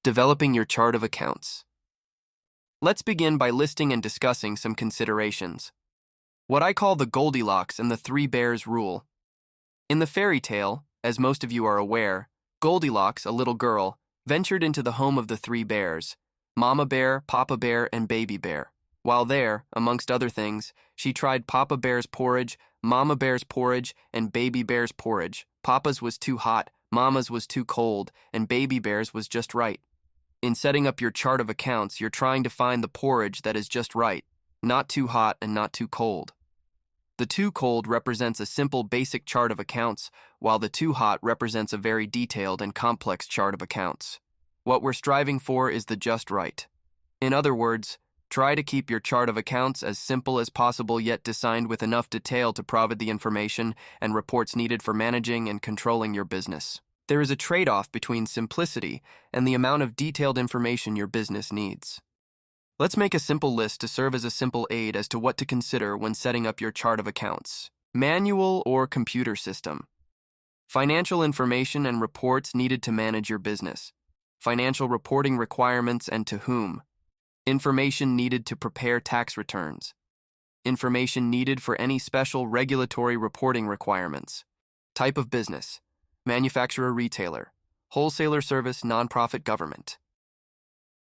Developing your chart of accounts. Let's begin by listing and discussing some considerations. What I call the Goldilocks and the Three Bears rule. In the fairy tale, as most of you are aware, Goldilocks, a little girl, ventured into the home of the three bears, Mama Bear, Papa Bear, and Baby Bear. While there, amongst other things, she tried Papa Bear's porridge, Mama Bear's porridge, and Baby Bear's porridge. Papa's was too hot, Mama's was too cold, and Baby Bear's was just right. In setting up your chart of accounts, you're trying to find the porridge that is just right, not too hot and not too cold. The too cold represents a simple basic chart of accounts, while the too hot represents a very detailed and complex chart of accounts. What we're striving for is the just right. In other words, try to keep your chart of accounts as simple as possible yet designed with enough detail to provide the information and reports needed for managing and controlling your business. There is a trade-off between simplicity and the amount of detailed information your business needs. Let's make a simple list to serve as a simple aid as to what to consider when setting up your chart of accounts. Manual or computer system. Financial information and reports needed to manage your business. Financial reporting requirements and to whom. Information needed to prepare tax returns. Information needed for any special regulatory reporting requirements. Type of business. Manufacturer, retailer. Wholesaler, service, nonprofit, government.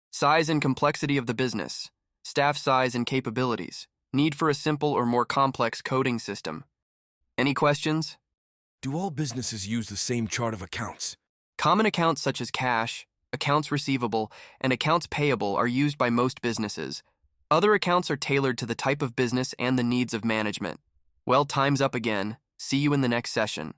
Size and complexity of the business. Staff size and capabilities. Need for a simple or more complex coding system. Any questions? Do all businesses use the same chart of accounts? Common accounts such as cash, accounts receivable, and accounts payable are used by most businesses. Other accounts are tailored to the type of business and the needs of management. Well, time's up again. See you in the next session.